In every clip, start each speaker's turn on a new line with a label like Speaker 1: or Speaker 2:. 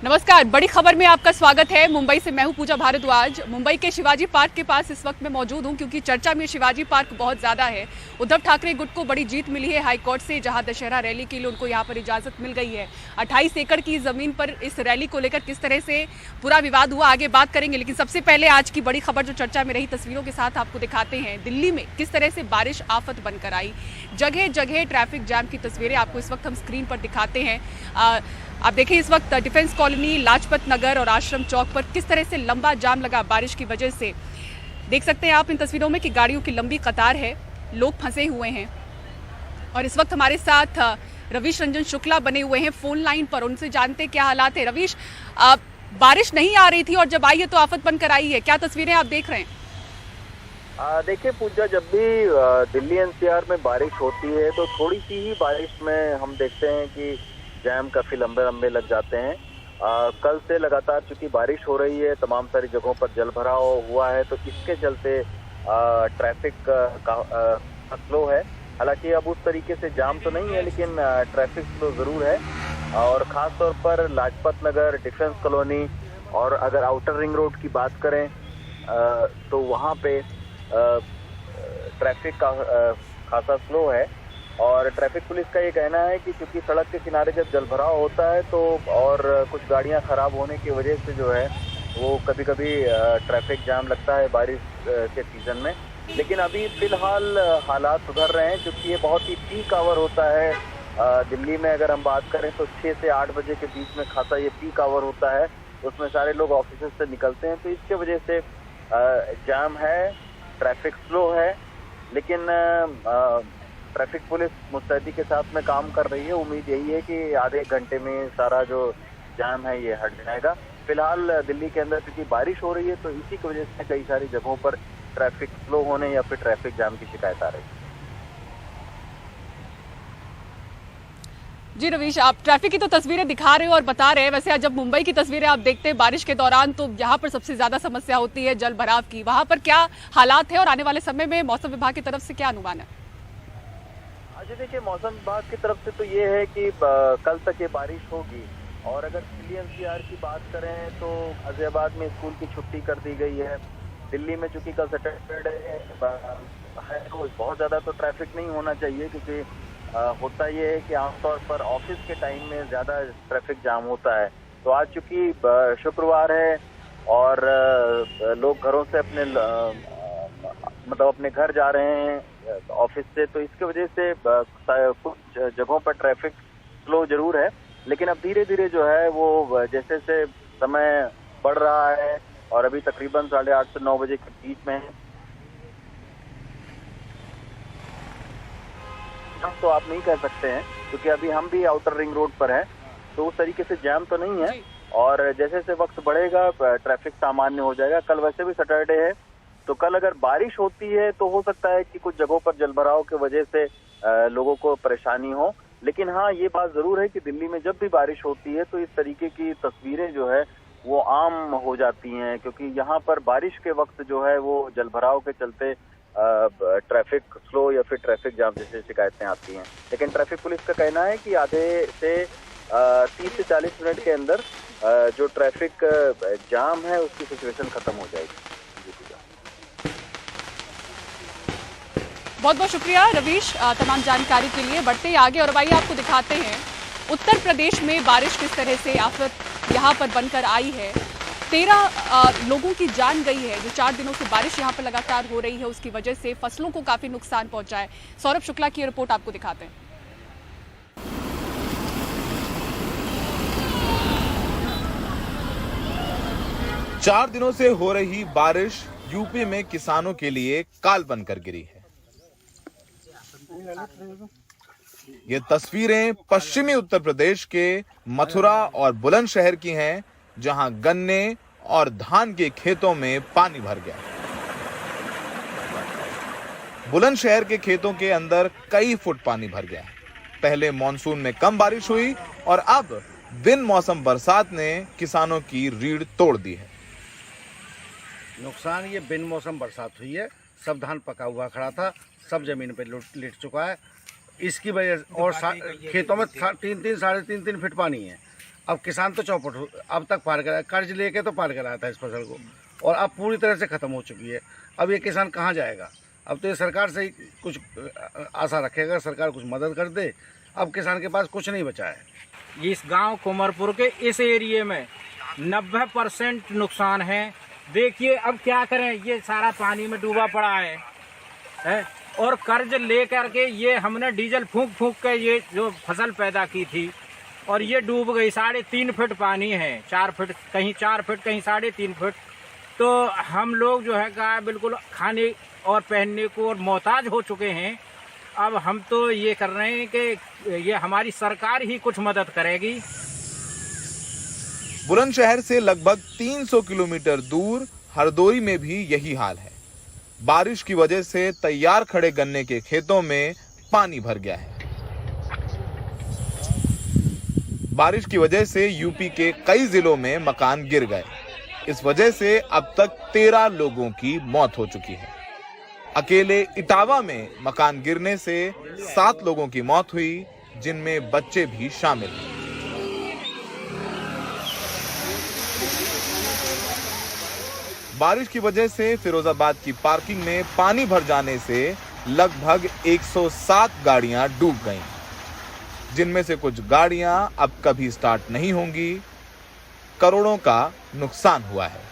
Speaker 1: नमस्कार, बड़ी खबर में आपका स्वागत है। मुंबई से मैं हूं पूजा भारद्वाज। मुंबई के शिवाजी पार्क के पास इस वक्त मैं मौजूद हूं क्योंकि चर्चा में शिवाजी पार्क बहुत ज्यादा है। उद्धव ठाकरे गुट को बड़ी जीत मिली है हाईकोर्ट से, जहां दशहरा रैली के लिए उनको यहां पर इजाजत मिल गई है। 28 एकड़ की जमीन पर इस रैली को लेकर किस तरह से पूरा विवाद हुआ, आगे बात करेंगे। लेकिन सबसे पहले आज की बड़ी खबर जो चर्चा में रही, तस्वीरों के साथ आपको दिखाते हैं। दिल्ली में किस तरह से बारिश आफत बनकर आई, जगह जगह ट्रैफिक जाम की तस्वीरें आपको इस वक्त हम स्क्रीन पर दिखाते हैं। आप देखें इस वक्त डिफेंस कॉलोनी, लाजपत नगर और आश्रम चौक पर किस तरह से लंबा जाम लगा बारिश की वजह से। देख सकते हैं आप इन तस्वीरों में कि गाड़ियों की लंबी कतार है, लोग फंसे हुए हैं। और इस वक्त हमारे साथ रवीश रंजन शुक्ला बने हुए हैं फोन लाइन पर, उनसे जानते क्या हालात है। रवीश, बारिश नहीं आ रही थी और जब आई है तो आफत बनकर आई है, क्या तस्वीरें आप देख रहे हैं?
Speaker 2: देखिए पूजा, जब भी दिल्ली एनसीआर में बारिश होती है तो थोड़ी सी ही बारिश में हम देखते हैं कि जैम काफी लंबे लंबे लग जाते हैं। कल से लगातार चूंकि बारिश हो रही है, तमाम सारी जगहों पर जल भराव हुआ है, तो इसके चलते ट्रैफिक का फ्लो है। हालांकि अब उस तरीके से जाम तो नहीं है, लेकिन ट्रैफिक फ्लो जरूर है। और खास तौर पर लाजपत नगर, डिफेंस कॉलोनी और अगर आउटर रिंग रोड की बात करें तो वहाँ पे ट्रैफिक का खासा फ्लो है। और ट्रैफिक पुलिस का ये कहना है कि क्योंकि सड़क के किनारे जब जलभराव होता है तो और कुछ गाड़ियां खराब होने की वजह से जो है वो कभी कभी ट्रैफिक जाम लगता है बारिश के सीजन में। लेकिन अभी फिलहाल हालात सुधर रहे हैं, क्योंकि ये बहुत ही पीक आवर होता है। दिल्ली में अगर हम बात करें तो 6 से 8 बजे के बीच में खासा ये पीक आवर होता है, उसमें सारे लोग ऑफिस से निकलते हैं, तो इसके वजह से जाम है, ट्रैफिक स्लो है। लेकिन ट्रैफिक पुलिस मुस्तैदी के साथ में काम कर रही है। उम्मीद यही है कि आधे घंटे में सारा जो जाम है ये हट जाएगा। फिलहाल दिल्ली के अंदर क्योंकि बारिश हो रही है तो इसी की वजह से कई सारी जगहों पर ट्रैफिक स्लो होने या फिर ट्रैफिक जाम की शिकायत आ रही है।
Speaker 1: जी रवीश, आप ट्रैफिक की तो तस्वीरें दिखा रहे हो और बता रहे हैं, वैसे जब मुंबई की तस्वीरें आप देखते हैं बारिश के दौरान तो यहाँ पर सबसे ज्यादा समस्या होती है जल भराव की। वहां पर क्या हालात है और आने वाले समय में मौसम विभाग की तरफ से क्या अनुमान है?
Speaker 2: जी देखिए, मौसम विभाग की तरफ से तो ये है कि कल तक ये बारिश होगी। और अगर दिल्ली एनसीआर की बात करें तो गाजियाबाद में स्कूल की छुट्टी कर दी गई है। दिल्ली में चूंकि कल सैटरडे है तो बहुत ज़्यादा तो ट्रैफिक नहीं होना चाहिए, क्योंकि होता ये है कि आमतौर पर ऑफिस के टाइम में ज़्यादा ट्रैफिक जाम होता है। तो आज चूंकि शुक्रवार है और लोग घरों से अपने घर जा रहे हैं ऑफिस से, तो इसके वजह से कुछ जगहों पर ट्रैफिक स्लो जरूर है। लेकिन अब धीरे धीरे जो है वो जैसे जैसे समय बढ़ रहा है और अभी तकरीबन 8:30 से 9 बजे के बीच में है, तो आप नहीं कह सकते हैं, क्योंकि अभी हम भी आउटर रिंग रोड पर हैं, तो उस तरीके से जैम तो नहीं है। और जैसे जैसे वक्त बढ़ेगा ट्रैफिक सामान्य हो जाएगा। कल वैसे भी सैटरडे है, तो कल अगर बारिश होती है तो हो सकता है कि कुछ जगहों पर जलभराव की वजह से लोगों को परेशानी हो। लेकिन हाँ, ये बात जरूर है कि दिल्ली में जब भी बारिश होती है तो इस तरीके की तस्वीरें जो है वो आम हो जाती हैं, क्योंकि यहाँ पर बारिश के वक्त जो है वो जलभराव के चलते ट्रैफिक स्लो या फिर ट्रैफिक जाम जैसी शिकायतें आती हैं। लेकिन ट्रैफिक पुलिस का कहना है कि आधे से 30 से 40 मिनट के अंदर जो ट्रैफिक जाम है उसकी सिचुएशन खत्म हो जाएगी।
Speaker 1: बहुत बहुत शुक्रिया रवीश तमाम जानकारी के लिए। बढ़ते ही आगे और आइए आपको दिखाते हैं उत्तर प्रदेश में बारिश किस तरह से आफत यहाँ पर बनकर आई है। 13 लोगों की जान गई है। जो 4 दिनों से बारिश यहाँ पर लगातार हो रही है उसकी वजह से फसलों को काफी नुकसान पहुंचा है। सौरभ शुक्ला की रिपोर्ट आपको दिखाते हैं।
Speaker 3: 4 दिनों से हो रही बारिश यूपी में किसानों के लिए काल बनकर गिरी है। ये तस्वीरें पश्चिमी उत्तर प्रदेश के मथुरा और बुलंदशहर की हैं, जहां गन्ने और धान के खेतों में पानी भर गया। बुलंदशहर के खेतों के अंदर कई फुट पानी भर गया। पहले मॉनसून में कम बारिश हुई और अब बिन मौसम बरसात ने किसानों की रीढ़ तोड़ दी है।
Speaker 4: नुकसान ये बिन मौसम बरसात हुई है, सब धान पका हुआ खड़ा था, सब जमीन पे लेट चुका है। इसकी वजह और खेतों में 3-3 साढ़े 3 फीट पानी है। अब किसान तो चौपट अब तक पार करा, कर्ज लेके तो पार कराया था इस फसल को, और अब पूरी तरह से ख़त्म हो चुकी है। अब ये किसान कहाँ जाएगा? अब तो ये सरकार से ही कुछ आशा रखेगा, सरकार कुछ मदद कर दे। अब किसान के पास कुछ नहीं बचा है।
Speaker 5: इस गांव कुमरपुर के इस एरिए में 90% नुकसान है। देखिए अब क्या करें, ये सारा पानी में डूबा पड़ा है और कर्ज ले करके ये हमने डीजल फूंक फूंक के ये जो फसल पैदा की थी और ये डूब गई। 3.5 फीट पानी है, 4 फीट कहीं 4 फीट कहीं 3.5 फीट। तो हम लोग जो है का बिल्कुल खाने और पहनने को और मोहताज हो चुके हैं। अब हम तो ये कर रहे हैं कि ये हमारी सरकार ही कुछ मदद करेगी।
Speaker 3: बुलंदशहर से लगभग 300 किलोमीटर दूर हरदोई में भी यही हाल है। बारिश की वजह से तैयार खड़े गन्ने के खेतों में पानी भर गया है। बारिश की वजह से यूपी के कई जिलों में मकान गिर गए। इस वजह से अब तक 13 लोगों की मौत हो चुकी है। अकेले इटावा में मकान गिरने से 7 लोगों की मौत हुई, जिनमें बच्चे भी शामिल हैं। बारिश की वजह से फिरोजाबाद की पार्किंग में पानी भर जाने से लगभग 107 गाड़ियां डूब गईं, जिनमें से कुछ गाड़ियां अब कभी स्टार्ट नहीं होंगी। करोड़ों का नुकसान हुआ है।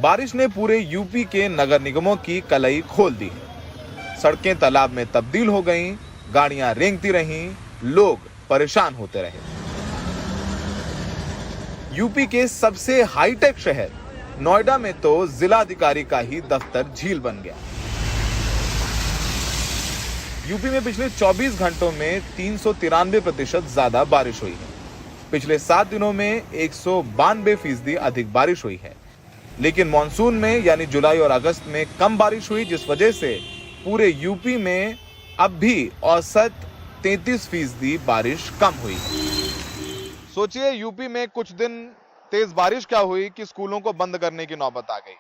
Speaker 3: बारिश ने पूरे यूपी के नगर निगमों की कलई खोल दी है। सड़कें तालाब में तब्दील हो गईं, गाड़ियां रेंगती रहीं, लोग परेशान होते रहे। यूपी के सबसे हाईटेक शहर नोएडा में तो जिलाधिकारी का ही दफ्तर झील बन गया। यूपी में पिछले 24 घंटों में 393% ज्यादा बारिश हुई है। पिछले 7 दिनों में 192% अधिक बारिश हुई है। लेकिन मॉनसून में यानी जुलाई और अगस्त में कम बारिश हुई, जिस वजह से पूरे यूपी में अब भी औसत 33% बारिश कम हुई है। सोचिए यूपी में कुछ दिन तेज बारिश क्या हुई कि स्कूलों को बंद करने की नौबत आ गई।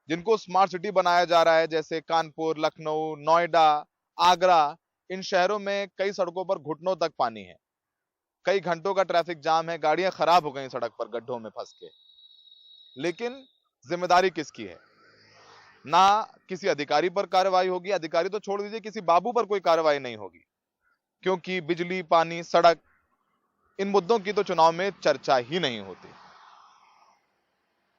Speaker 3: जिनको स्मार्ट सिटी बनाया जा रहा है, जैसे कानपुर, लखनऊ, नोएडा, आगरा, इन शहरों में कई सड़कों पर घुटनों तक पानी है। कई घंटों का ट्रैफिक जाम है, गाड़ियां खराब हो गई सड़क पर गड्ढों में फंस के। लेकिन जिम्मेदारी किसकी है? ना किसी अधिकारी पर कार्रवाई होगी, अधिकारी तो छोड़ दीजिए, किसी बाबू पर कोई कार्रवाई नहीं होगी, क्योंकि बिजली, पानी, सड़क, इन मुद्दों की तो चुनाव में चर्चा ही नहीं होती।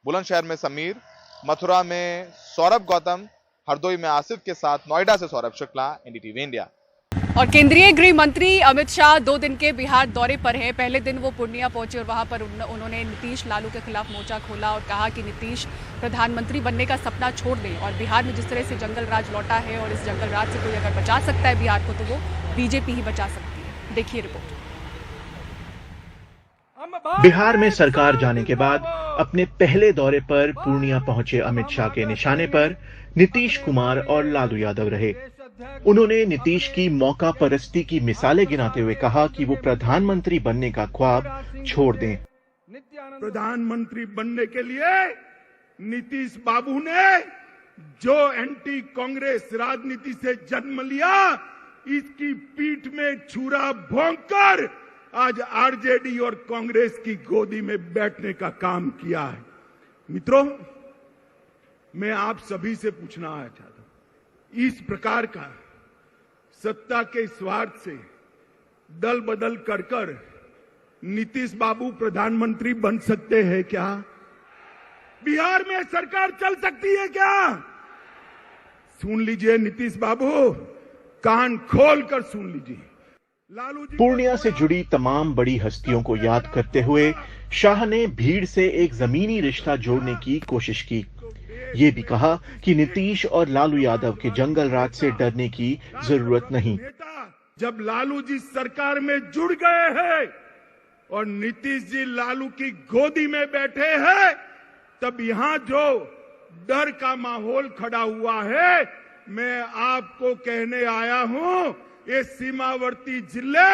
Speaker 3: बुलंदशहर में समीर, मथुरा में सौरभ गौतम, हरदोई में आसिफ के साथ नोएडा से सौरभ शुक्ला, एनडीटीवी इंडिया।
Speaker 1: और केंद्रीय गृह मंत्री अमित शाह 2 दिन के बिहार दौरे पर हैं। पहले दिन वो पूर्णिया पहुंचे और वहां पर उन्होंने नीतीश लालू के खिलाफ मोर्चा खोला और कहा कि नीतीश प्रधानमंत्री बनने का सपना छोड़ दें। और बिहार में जिस तरह से जंगल राज लौटा है और इस जंगल राज से कोई अगर बचा सकता है बिहार को, तो वो बीजेपी ही बचा सकती है। देखिए रिपोर्ट।
Speaker 6: बिहार में सरकार जाने के बाद अपने पहले दौरे पर पूर्णिया पहुंचे अमित शाह के निशाने पर नीतीश कुमार और लालू यादव रहे। उन्होंने नीतीश की मौका परस्ती की मिसालें गिनाते हुए कहा कि वो प्रधानमंत्री बनने का ख्वाब छोड़ दें।
Speaker 7: प्रधानमंत्री बनने के लिए नीतीश बाबू ने जो एंटी कांग्रेस राजनीति से जन्म लिया, इसकी पीठ में छुरा भोंककर आज आरजेडी और कांग्रेस की गोदी में बैठने का काम किया है। मित्रों, मैं आप सभी से पूछना चाहता हूं, इस प्रकार का सत्ता के स्वार्थ से दल बदल कर नीतीश बाबू प्रधानमंत्री बन सकते हैं क्या? बिहार में सरकार चल सकती है क्या? सुन लीजिए नीतीश बाबू, कान खोलकर सुन लीजिए।
Speaker 6: पूर्णिया से जुड़ी तमाम बड़ी हस्तियों को याद करते हुए शाह ने भीड़ से एक जमीनी रिश्ता जोड़ने की कोशिश की। ये भी कहा कि नीतीश और लालू यादव के जंगल राज से डरने की जरूरत नहीं।
Speaker 7: जब लालू जी सरकार में जुड़ गए हैं और नीतीश जी लालू की गोदी में बैठे हैं, तब यहां जो डर का माहौल खड़ा हुआ है, मैं आपको कहने आया हूं, ये सीमावर्ती जिले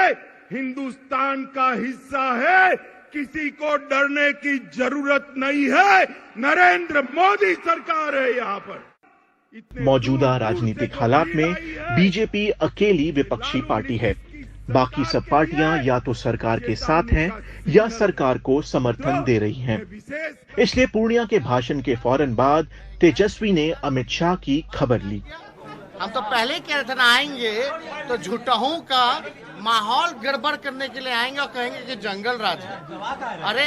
Speaker 7: हिंदुस्तान का हिस्सा है, किसी को डरने की जरूरत नहीं है। नरेंद्र मोदी सरकार है यहाँ पर।
Speaker 6: मौजूदा राजनीतिक हालात में बीजेपी अकेली विपक्षी पार्टी है। बाकी सब पार्टियां या तो सरकार के साथ हैं या सरकार को समर्थन दे रही हैं। इसलिए पूर्णिया के भाषण के फौरन बाद तेजस्वी ने अमित शाह की खबर ली।
Speaker 8: हम तो पहले कह रहे थे ना, आएंगे तो झूठों का माहौल गड़बड़ करने के लिए आएंगे और कहेंगे कि जंगल राज है। अरे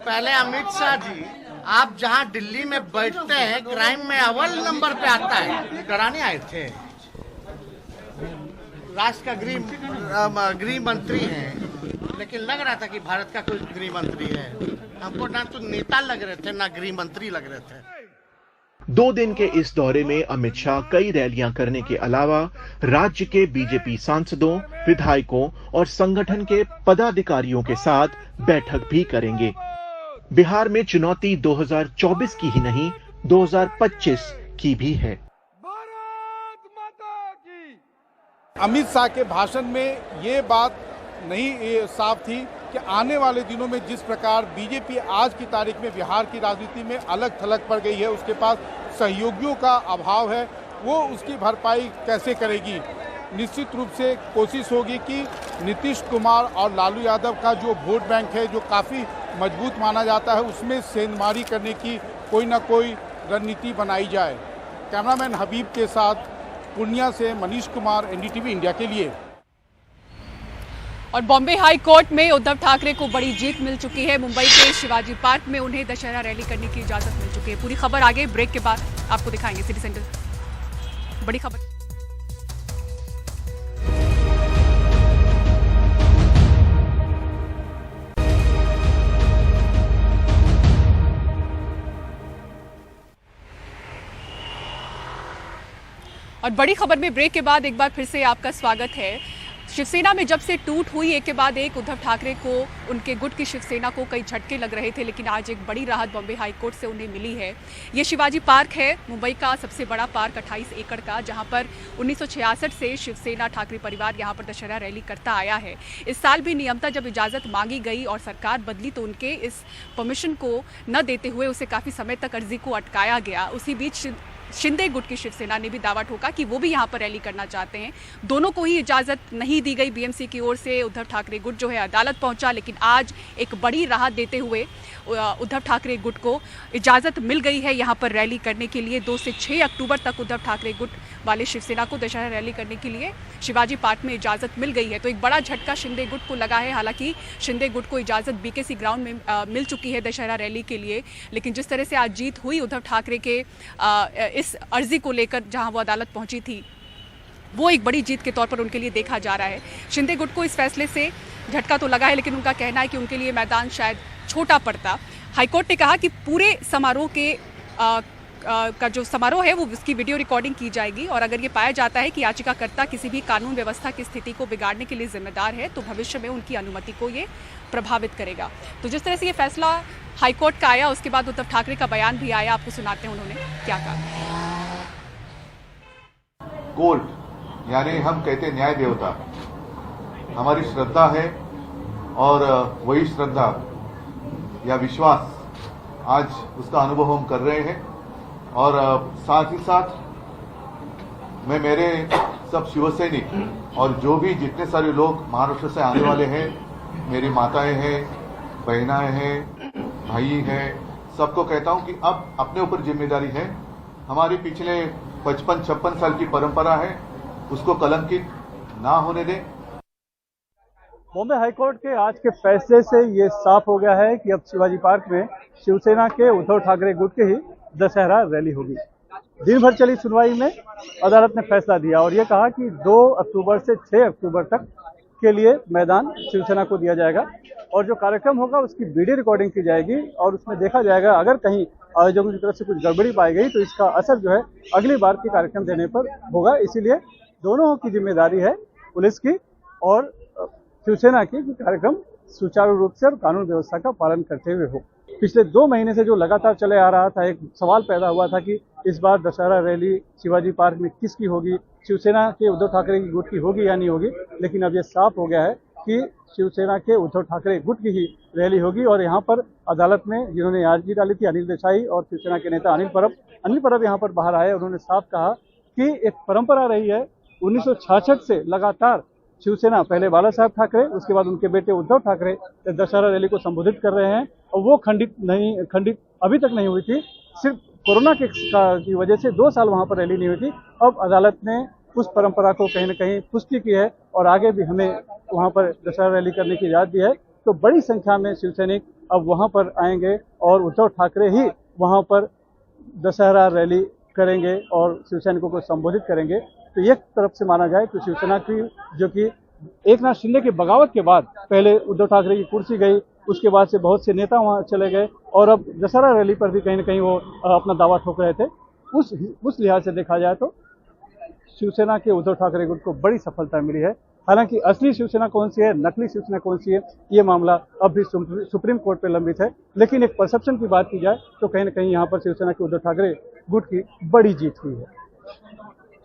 Speaker 8: पहले अमित शाह जी, आप जहां दिल्ली में बैठते हैं, क्राइम में अव्वल नंबर पे आता है, कराने आए थे। राष्ट्र का गृह मंत्री हैं, लेकिन लग रहा था कि भारत का कोई गृह मंत्री है। हमको ना तो नेता लग रहे थे ना गृह मंत्री लग रहे थे।
Speaker 6: 2 दिन के इस दौरे में अमित शाह कई रैलियां करने के अलावा राज्य के बीजेपी सांसदों, विधायकों और संगठन के पदाधिकारियों के साथ बैठक भी करेंगे। बिहार में चुनौती 2024 की ही नहीं, 2025 की भी है।
Speaker 9: अमित शाह के भाषण में ये बात नहीं साफ थी कि आने वाले दिनों में जिस प्रकार बीजेपी आज की तारीख में बिहार की राजनीति में अलग थलग पड़ गई है, उसके पास सहयोगियों का अभाव है, वो उसकी भरपाई कैसे करेगी। निश्चित रूप से कोशिश होगी कि नीतीश कुमार और लालू यादव का जो वोट बैंक है, जो काफ़ी मजबूत माना जाता है, उसमें सेंधमारी करने की कोई ना कोई रणनीति बनाई जाए। कैमरामैन हबीब के साथ पूर्णिया से मनीष कुमार, एनडीटीवी इंडिया के लिए।
Speaker 1: और बॉम्बे हाई कोर्ट में उद्धव ठाकरे को बड़ी जीत मिल चुकी है। मुंबई के शिवाजी पार्क में उन्हें दशहरा रैली करने की इजाजत मिल चुकी है। पूरी खबर आगे ब्रेक के बाद आपको दिखाएंगे। सिटी सेंटर बड़ी खबर। और बड़ी खबर में ब्रेक के बाद एक बार फिर से आपका स्वागत है। शिवसेना में जब से टूट हुई एक के बाद एक, उद्धव ठाकरे को, उनके गुट की शिवसेना को कई झटके लग रहे थे, लेकिन आज एक बड़ी राहत बॉम्बे हाई कोर्ट से उन्हें मिली है। ये शिवाजी पार्क है, मुंबई का सबसे बड़ा पार्क 28 एकड़ का, जहां पर 1966 से शिवसेना ठाकरे परिवार यहां पर दशहरा रैली करता आया है। इस साल भी नियमतः जब इजाज़त मांगी गई और सरकार बदली तो उनके इस परमिशन को न देते हुए उसे काफ़ी समय तक अर्जी को अटकाया गया। उसी बीच शिंदे गुट की शिवसेना ने भी दावा ठोका कि वो भी यहां पर रैली करना चाहते हैं। दोनों को ही इजाजत नहीं दी गई बीएमसी की ओर से। उद्धव ठाकरे गुट जो है अदालत पहुंचा, लेकिन आज एक बड़ी राहत देते हुए उद्धव ठाकरे गुट को इजाजत मिल गई है यहां पर रैली करने के लिए। 2 से 6 अक्टूबर तक उद्धव ठाकरे गुट वाले शिवसेना को दशहरा रैली करने के लिए शिवाजी पार्क में इजाजत मिल गई है। तो एक बड़ा झटका शिंदे गुट को लगा है। हालांकि शिंदे गुट को इजाजत बीकेसी ग्राउंड में मिल चुकी है दशहरा रैली के लिए, लेकिन जिस तरह से आज जीत हुई उद्धव ठाकरे के इस अर्जी को लेकर जहां वो अदालत पहुंची थी, वो एक बड़ी जीत के तौर पर उनके लिए देखा जा रहा है। शिंदे गुट को इस फैसले से झटका तो लगा है, लेकिन उनका कहना है कि उनके लिए मैदान शायद छोटा पड़ता। हाईकोर्ट ने कहा कि पूरे समारोह के का जो समारोह है वो उसकी वीडियो रिकॉर्डिंग की जाएगी, और अगर ये पाया जाता है कि याचिकाकर्ता किसी भी कानून व्यवस्था की स्थिति को बिगाड़ने के लिए जिम्मेदार है तो भविष्य में उनकी अनुमति को ये प्रभावित करेगा। तो जिस तरह से ये फैसला हाईकोर्ट का आया, उसके बाद उद्धव ठाकरे का बयान भी आया, आपको सुनाते हैं उन्होंने क्या कहा।
Speaker 10: कोर्ट यानी हम कहते न्याय देवता हमारी श्रद्धा है, और वही श्रद्धा या विश्वास आज उसका अनुभव हम कर रहे हैं। और साथ ही साथ मैं मेरे सब शिवसैनिक और जो भी जितने सारे लोग महाराष्ट्र से आने वाले हैं, मेरी माताएं हैं, बहनाएं हैं, भाई हैं, सबको कहता हूं कि अब अपने ऊपर जिम्मेदारी है। हमारी पिछले 55-56 साल की परंपरा है, उसको कलंकित ना होने दें।
Speaker 11: बॉम्बे हाईकोर्ट के आज के फैसले से ये साफ हो गया है कि अब शिवाजी पार्क में शिवसेना के उद्धव ठाकरे गुट की ही दशहरा रैली होगी। दिन भर चली सुनवाई में अदालत ने फैसला दिया और ये कहा कि 2 अक्टूबर से 6 अक्टूबर तक के लिए मैदान शिवसेना को दिया जाएगा, और जो कार्यक्रम होगा उसकी वीडियो रिकॉर्डिंग की जाएगी और उसमें देखा जाएगा अगर कहीं आयोजकों की तरफ से कुछ गड़बड़ी पाई गई तो इसका असर जो है अगली बार के कार्यक्रम देने पर होगा। इसीलिए दोनों की जिम्मेदारी है, पुलिस की और शिवसेना की, कि कार्यक्रम सुचारू रूप से और कानून व्यवस्था का पालन करते हुए हो। पिछले 2 महीने से जो लगातार चले आ रहा था, एक सवाल पैदा हुआ था कि इस बार दशहरा रैली शिवाजी पार्क में किसकी होगी, शिवसेना के उद्धव ठाकरे की गुट की होगी या नहीं होगी। लेकिन अब ये साफ हो गया है कि शिवसेना के उद्धव ठाकरे गुट की ही रैली होगी। और यहाँ पर अदालत में जिन्होंने याचिका डाली थी, अनिल देसाई और शिवसेना के नेता अनिल परब यहाँ पर बाहर आए। उन्होंने साफ कहा कि एक परंपरा रही है 1966 से लगातार शिवसेना पहले बालासाहेब ठाकरे, उसके बाद उनके बेटे उद्धव ठाकरे दशहरा रैली को संबोधित कर रहे हैं और वो खंडित अभी तक नहीं हुई थी। सिर्फ कोरोना की वजह से 2 साल वहां पर रैली नहीं हुई थी। अब अदालत ने उस परंपरा को कहीं न कहीं पुष्टि की है और आगे भी हमें वहां पर दशहरा रैली करने की इजाजत दी है। तो बड़ी संख्या में शिवसैनिक अब वहां पर आएंगे और उद्धव ठाकरे ही वहां पर दशहरा रैली करेंगे और शिवसैनिकों को संबोधित करेंगे। तो एक तरफ से माना जाए तो शिवसेना की, जो कि एकनाथ शिंदे की बगावत के बाद पहले उद्धव ठाकरे की कुर्सी गई, उसके बाद से बहुत से नेता वहां चले गए और अब दशहरा रैली पर भी कहीं न कहीं वो अपना दावा ठोक रहे थे। उस लिहाज से देखा जाए तो शिवसेना के उद्धव ठाकरे गुट को बड़ी सफलता मिली है। हालांकि असली शिवसेना कौन सी है, नकली शिवसेना कौन सी है, ये मामला अब भी सुप्रीम कोर्ट पे लंबित है। लेकिन एक परसेप्शन की बात की जाए तो कहीं न कहीं यहाँ पर शिवसेना के उद्धव ठाकरे गुट की बड़ी जीत हुई है।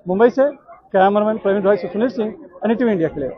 Speaker 11: मुंबई से कैमरामैन प्रवीण भाई सुनील सिंह, NDTV इंडिया के लिए।